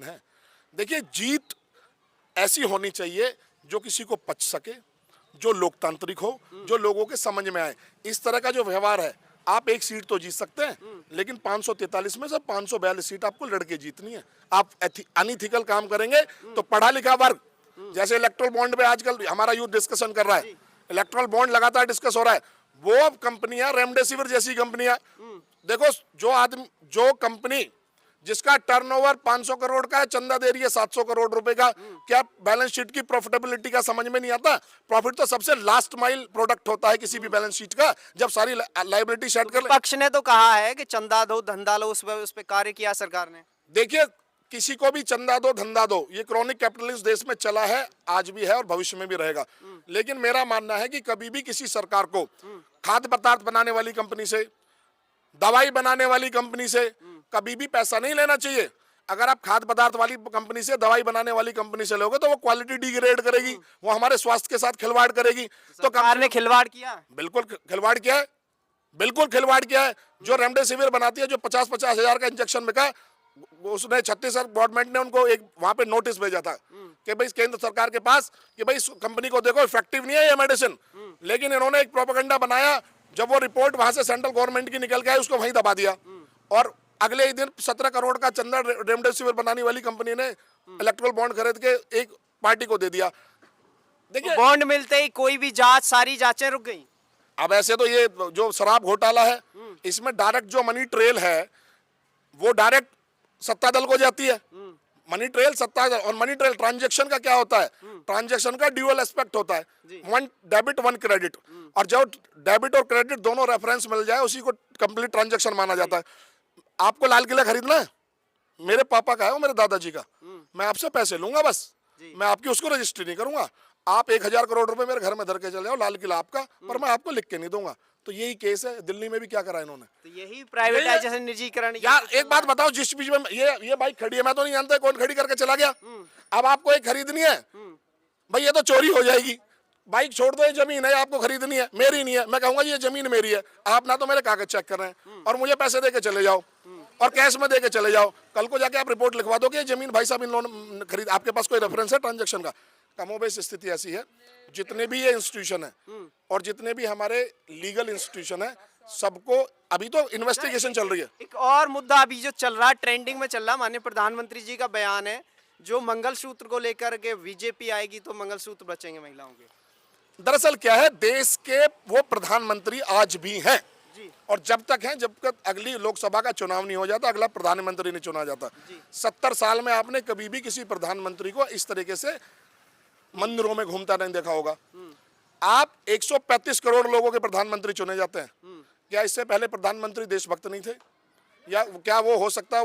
है। देखिए, जीत ऐसी होनी चाहिए जो किसी को पच सके, जो लोकतांत्रिक हो, जो लोगों के समझ में आए। इस तरह का जो व्यवहार है, आप एक सीट तो जीत सकते हैं, लेकिन 543 में से 542 सीट आपको लड़के जीतनी है। आप अनइथिकल काम करेंगे तो पढ़ा लिखा वर्ग, जैसे इलेक्ट्रल बॉन्ड पे आजकल हमारा यूथ डिस्कशन कर रहा है, इलेक्ट्रल बॉन्ड लगातार डिस्कस हो रहा है, वो अब कंपनियां, रेमडेसिविर जैसी कंपनियां, देखो जो कंपनी जिसका टर्नओवर 500 करोड़ का है, चंदा दे रही है 700 करोड़ रुपए का, क्या बैलेंस शीट की प्रॉफिटेबिलिटी का समझ में नहीं आता? प्रॉफिट तो सबसे लास्ट माइल प्रोडक्ट होता है किसी भी बैलेंस शीट का, जब सारी लायबिलिटी सेट कर ले। पक्ष ने तो कहा है कि चंदा दो धंधा लो, उस पे कार्य किया सरकार ने। देखिए, किसी को भी चंदा दो धंधा दो, ये क्रॉनिक कैपिटलिज्म देश में चला है, आज भी है और भविष्य में भी रहेगा। लेकिन मेरा मानना है कि कभी भी किसी सरकार को खाद्य पदार्थ बनाने वाली कंपनी से, दवाई बनाने वाली कंपनी से कभी भी पैसा नहीं लेना चाहिए। अगर आप खाद्य पदार्थ वाली कंपनी से, दवाई बनाने वाली कंपनी से लोगे तो वो क्वालिटी डिग्रेड करेगी, वो हमारे स्वास्थ्य के साथ खिलवाड़ करेगी। तो सरकार ने खिलवाड़ किया, बिल्कुल खिलवाड़ किया है, बिल्कुल खिलवाड़ किया है। जो रेमडेसिविर बनाती है, जो 50-50 हजार का इंजेक्शन बिका, उसने छत्तीसगढ़ गवर्नमेंट ने उनको एक वहां पे नोटिस भेजा था कि भाई केंद्र सरकार के पास कि भाई इस कंपनी को देखो, इफेक्टिव नहीं है ये मेडिसिन। लेकिन इन्होंने एक प्रोपेगेंडा बनाया, जब वो रिपोर्ट वहां से सेंट्रल गवर्नमेंट की निकल के आई, उसको वहीं दबा दिया, और अगले ही दिन 17 करोड़ का चंदा रेमडेसिविर बनाने वाली कंपनी ने इलेक्ट्रल बॉन्ड खरीद के एक पार्टी को दे दिया। देखिए, बॉन्ड मिलते ही कोई भी जांच, सारी जांचें रुक गई। अब ऐसे तो ये जो शराब घोटाला है, इसमें डायरेक्ट जो मनी ट्रेल है वो डायरेक्ट सत्ता दल को जाती है। मनी ट्रेल सत्ता दल, और मनी ट्रेल ट्रांजैक्शन का क्या होता है? ट्रांजैक्शन का ड्यूअल एस्पेक्ट होता है, वन डेबिट वन क्रेडिट, और जब डेबिट और क्रेडिट दोनों रेफरेंस मिल जाए उसी को कंप्लीट ट्रांजैक्शन माना जाता है। आपको लाल किला खरीदना है, मेरे पापा का है, वो मेरे दादाजी का, मैं आपसे पैसे लूंगा, बस मैं आपकी उसको रजिस्ट्री नहीं करूंगा। आप 1000 करोड़ रुपए मेरे घर में धर के चले जाओ, लाल किला आपका, पर मैं आपको लिख के नहीं दूंगा। तो यही केस है। दिल्ली में भी क्या करा इन्होंने, तो यही प्राइवेटाइजेशन, निजीकरण। यार एक बात बताओ, जिस बीच में ये बाइक खड़ी है, मैं तो नहीं जानता कौन खड़ी करके चला गया। अब आपको एक खरीदनी है भाई, ये तो चोरी हो जाएगी। बाइक छोड़ दो, ये जमीन है, आपको खरीदनी है, मेरी नहीं है। मैं कहूंगा ये जमीन मेरी है, आप ना तो मेरे कागज चेक कर रहे हैं और मुझे पैसे दे के चले जाओ और कैश में दे के चले जाओ। कल को जाके आप रिपोर्ट लिखवा दो कि ये जमीन भाई साहब इन लोगों ने खरीद, आपके पास कोई रेफरेंस है ट्रांजैक्शन का? कमोबेश स्थिति ऐसी है। जितने भी ये इंस्टीट्यूशन है और जितने भी हमारे लीगल इंस्टीट्यूशन है, सबको अभी तो इन्वेस्टिगेशन चल रही है। एक और मुद्दा अभी जो चल रहा, ट्रेंडिंग में चल रहा, माननीय प्रधानमंत्री जी का बयान है जो मंगलसूत्र को लेकर के, बीजेपी आएगी तो मंगलसूत्र बचेंगे महिलाओं के। दरअसल क्या है, देश के वो प्रधानमंत्री आज भी हैं, और जब तक हैं, जब तक अगली लोकसभा का चुनाव नहीं हो जाता, अगला प्रधानमंत्री नहीं चुना जाता। 70 साल में आपने कभी भी किसी प्रधानमंत्री को इस तरीके से मंदिरों में घूमता नहीं देखा होगा। आप 135 करोड़ लोगों के प्रधानमंत्री चुने जाते हैं। क्या इससे पहले प्रधानमंत्री देशभक्त नहीं थे? या क्या वो हो सकता है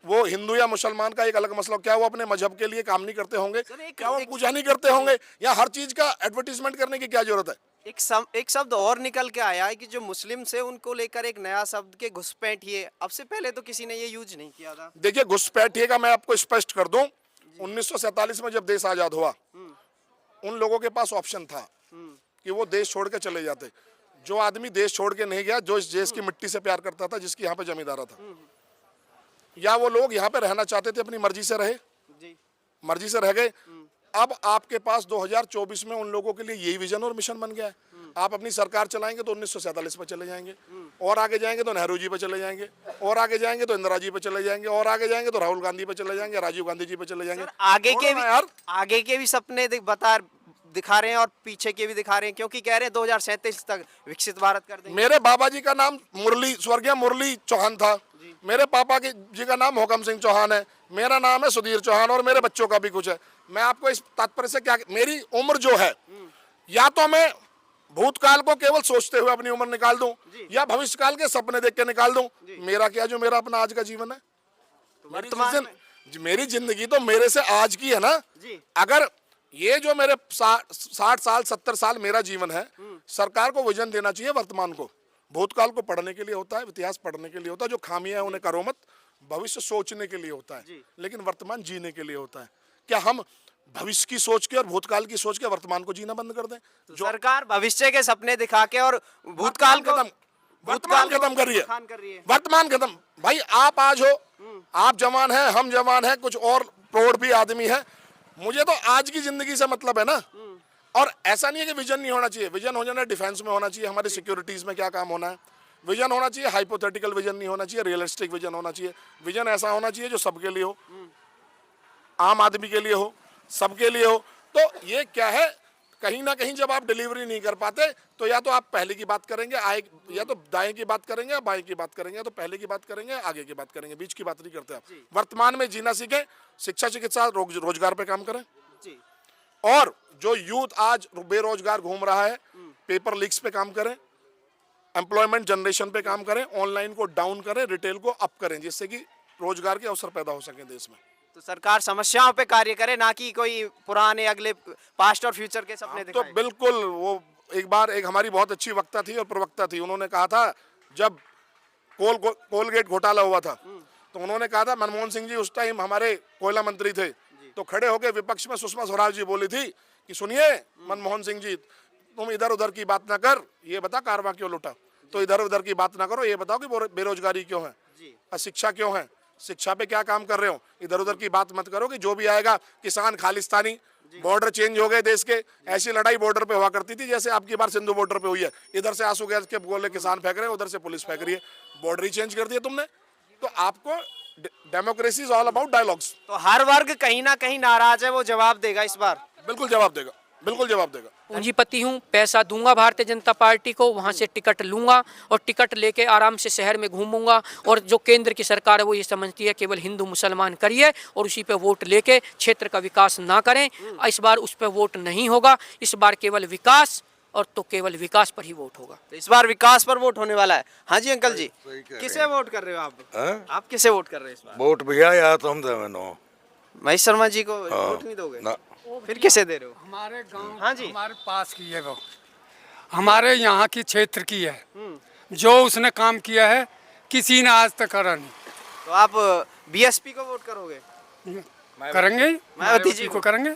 वो हिंदू या मुसलमान का एक अलग मसला, क्या वो अपने मजहब के लिए काम नहीं करते होंगे? क्या वो पूजा नहीं करते होंगे? या हर चीज का एडवर्टीजमेंट करने की क्या जरूरत है? एक शब्द और निकल के आया है कि जो मुस्लिम से उनको लेकर एक नया शब्द के घुसपैठिए, अब से पहले तो किसी ने ये यूज नहीं किया था। देखिए, घुसपैठिए का मैं आपको स्पष्ट कर दूं, 1947 में जब देश आजाद हुआ, उन लोगों के पास ऑप्शन था कि वो देश छोड़ के चले जाते। जो आदमी देश छोड़ के नहीं गया, जो इस देश की मिट्टी से प्यार करता था, जिसकी यहाँ पे जमींदारा था, या वो लोग यहाँ पे रहना चाहते थे, अपनी मर्जी से रहे, मर्जी से रह गए। अब आपके पास 2024 में उन लोगों के लिए यही विजन और मिशन बन गया है। आप अपनी सरकार चलाएंगे तो 1947 पे चले जाएंगे, और आगे जाएंगे तो नेहरू जी पे चले जाएंगे, और आगे जाएंगे तो इंदिरा जी पे चले जाएंगे, और आगे जाएंगे तो राहुल गांधी पे चले जाएंगे, राजीव गांधी जी पे चले जाएंगे। आगे के भी सपने दिखा रहे हैं और पीछे के भी दिखा रहे हैं, क्योंकि कह रहे हैं 2037 तक विकसित भारत कर देंगे। मेरे बाबा जी का नाम स्वर्गीय मुरली चौहान था, मेरे पापा जी का नाम हुकम सिंह चौहान है, मेरा नाम है सुधीर चौहान, और मेरे बच्चों का भी कुछ है। मैं आपको इस तात्पर्य से क्या, मेरी उम्र जो है, या तो मैं भूतकाल को केवल सोचते हुए अपनी उम्र निकाल दूं, या भविष्यकाल के सपने देख के निकाल दूं। मेरा क्या, जो मेरा अपना आज का जीवन है, मेरी जिंदगी तो मेरे से आज की है ना। अगर ये जो मेरे 60 साल 70 साल मेरा जीवन है, सरकार को विजन देना चाहिए वर्तमान को। भूतकाल को पढ़ने के लिए होता है, इतिहास पढ़ने के लिए होता है, जो खामियां हैं उन्हें करो मत, भविष्य सोचने के लिए होता है, लेकिन वर्तमान जीने के लिए होता है। क्या हम भविष्य की सोच के और भूतकाल की सोच के वर्तमान को जीना बंद कर दें? जो सरकार भविष्य के सपने दिखा के और भूतकाल को वर्तमान खत्म कर रही है, खान कर रही है। वर्तमान खत्म। भाई आप आज हो, आप जवान हैं, हम जवान हैं, कुछ और प्रौढ़ भी आदमी है। मुझे तो आज की जिंदगी से मतलब है ना। और ऐसा नहीं है कि विजन नहीं होना चाहिए, विजन हो जाना डिफेंस में होना चाहिए, हमारी सिक्योरिटीज में क्या काम होना है, विजन होना चाहिए। हाइपोथेटिकल विजन नहीं होना चाहिए, रियलिस्टिक विजन होना चाहिए। विजन ऐसा होना चाहिए जो सबके लिए हो, आम आदमी के लिए हो, सबके लिए हो। तो ये क्या है, कहीं ना कहीं जब आप डिलीवरी नहीं कर पाते तो या तो आप पहले की बात करेंगे, या तो दाएं की बात करेंगे या बाएं की बात करेंगे, या तो पहले की बात करेंगे आगे की बात करेंगे, बीच की बात नहीं करते आप। वर्तमान में जीना सीखें, शिक्षा चिकित्सा रोजगार पे काम करें। जी। और जो यूथ आज बेरोजगार घूम रहा है, पेपर लीक्स पे काम करें, एम्प्लॉयमेंट जनरेशन पे काम करें, ऑनलाइन को डाउन करें, रिटेल को अप करें, जिससे कि रोजगार के अवसर पैदा हो सके देश में। तो सरकार समस्याओं पे कार्य करे, ना कि कोई पुराने अगले पास्ट और फ्यूचर के सपने तो दिखाए। बिल्कुल, वो एक बार एक हमारी बहुत अच्छी वक्ता थी और प्रवक्ता थी, उन्होंने कहा था जब कोलगेट घोटाला हुआ था तो उन्होंने कहा था, मनमोहन सिंह जी उस टाइम हमारे कोयला मंत्री थे, तो खड़े होकर विपक्ष में सुषमा स्वराज जी बोली थी कि सुनिए मनमोहन सिंह जी, तुम इधर उधर की बात ना कर, ये बता कारवां क्यों लुटा। तो इधर उधर की बात ना करो, ये बताओ कि बेरोजगारी क्यों है, अशिक्षा क्यों है, शिक्षा पे क्या काम कर रहे हो। इधर उधर की बात मत करो कि जो भी आएगा किसान खालिस्तानी। बॉर्डर चेंज हो गए देश के, ऐसी लड़ाई बॉर्डर पे हुआ करती थी जैसे आपकी बार सिंधु बॉर्डर पे हुई है। इधर से आंसू गैस के गोले किसान फेंक रहे हैं, उधर से पुलिस फेंक रही है, बॉर्डर ही चेंज कर दिया तुमने। तो आपको democracy is all about dialogues. तो हर वर्ग कहीं ना कहीं नाराज है, वो जवाब देगा इस बार। बिल्कुल जवाब देगा, बिल्कुल जवाब देगा। पूंजीपति हूँ, पैसा दूंगा भारतीय जनता पार्टी को, वहाँ से टिकट लूंगा और टिकट लेके आराम से शहर में घूमूंगा। और जो केंद्र की सरकार है वो ये समझती है केवल हिंदू मुसलमान करिए और उसी पे वोट लेके क्षेत्र का विकास ना करें। इस बार उस पे वोट नहीं होगा, इस बार केवल विकास, और तो केवल विकास पर ही वोट होगा। तो इस बार विकास पर वोट होने वाला है। हाँ जी अंकल जी, किसे वोट कर रहे हो आप? आप किसे वोट कर रहे हैं इस बार? वोट भैया या तो हम देवेनो महेश शर्मा जी को वोट नहीं दोगे? ना। फिर किसे दे रहे हो? हमारे गांव, हाँ जी। हमारे पास की है वो, हमारे यहाँ की क्षेत्र की है। जो उसने काम किया है किसी ने आज तक करा नहीं। तो आप बीएसपी को वोट करोगे? करेंगे, मायावती जी को करेंगे।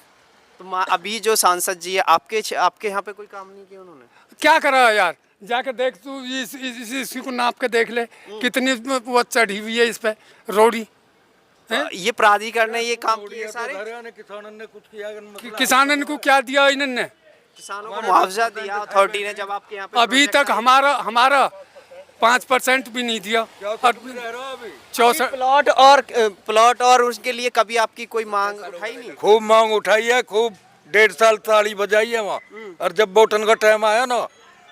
तो अभी जो सांसद जी है आपके यहाँ पे कोई काम नहीं किया उन्होंने? क्या करा यार, जाके देख तू, इसी को नाप के देख ले कितनी वो चढ़ी हुई है इस पे रोड़ी। ये प्राधिकरण ने ये काम किए सारे? किसानों ने कुछ किया, किसानों को क्या दिया इन्होंने? किसानों को मुआवजा दिया अथॉरिटी ने जब आपके यहाँ पे अभी प्रोजेक्ट तक हमारा 5% भी नहीं दिया। 64 प्लॉट और उसके लिए कभी आपकी कोई मांग उठाई नहीं? खूब मांग उठाई है, खूब 1.5 साल ताली बजाई है वहाँ। और जब वोटन का टाइम आया ना,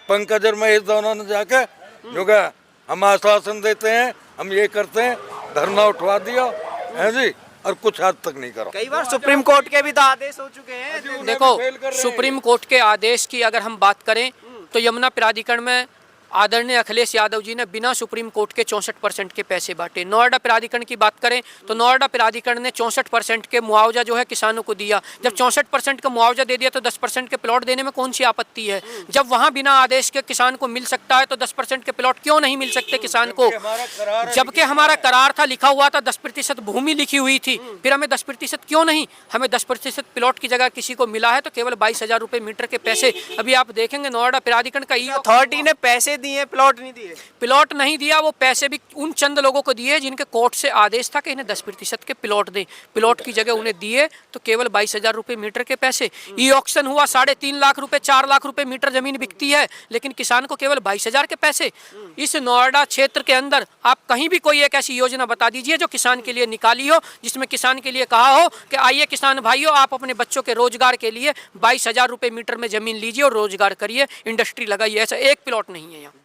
पंकज और महेश दोनों ने जाके जो कहा, हम आश्वासन देते हैं, हम ये करते हैं, धरना उठवा दिया है जी, और कुछ हद तक नहीं करा। कई बार सुप्रीम कोर्ट के भी तो आदेश हो चुके हैं। देखो, सुप्रीम कोर्ट के आदेश की अगर हम बात करें तो यमुना प्राधिकरण में आदरणीय अखिलेश यादव जी ने बिना सुप्रीम कोर्ट के 64% के पैसे बांटे। नोएडा प्राधिकरण की बात करें तो नोएडा प्राधिकरण ने 64% के मुआवजा जो है किसानों को दिया। जब 64% का मुआवजा दे दिया तो 10% के प्लॉट देने में कौन सी आपत्ति है? जब वहां बिना आदेश के किसान को मिल सकता है तो 10% के प्लॉट क्यों नहीं मिल सकते किसान को? जबकि हमारा करार था, लिखा हुआ था, 10% भूमि लिखी हुई थी, फिर हमें 10% क्यों नहीं? हमें 10% प्लॉट की जगह किसी को मिला है तो केवल 22,000 रुपये मीटर के पैसे। अभी आप देखेंगे नोएडा प्राधिकरण का अथॉरिटी ने पैसे दिए, प्लॉट नहीं दिए। प्लॉट नहीं दिया, वो पैसे भी उन चंद लोगों को दिए जिनके कोर्ट से आदेश था कि इन्हें 10% के प्लॉट दें। प्लॉट की जगह उन्हें दिए तो केवल 22,000 रुपये मीटर के पैसे। ई ऑक्शन हुआ, 3.5 लाख रुपए, 4 लाख रुपए मीटर जमीन बिकती है, लेकिन किसान को केवल 22,000 के पैसे। इस नोएडा क्षेत्र के अंदर आप कहीं भी कोई एक ऐसी योजना बता दीजिए जो किसान के लिए निकाली हो, जिसमें किसान के लिए कहा हो कि आइए किसान भाइयों, आप अपने बच्चों के रोजगार के लिए 22,000 रुपये मीटर में जमीन लीजिए और रोजगार करिए, इंडस्ट्री लगाइए। ऐसा एक प्लॉट नहीं है यहाँ।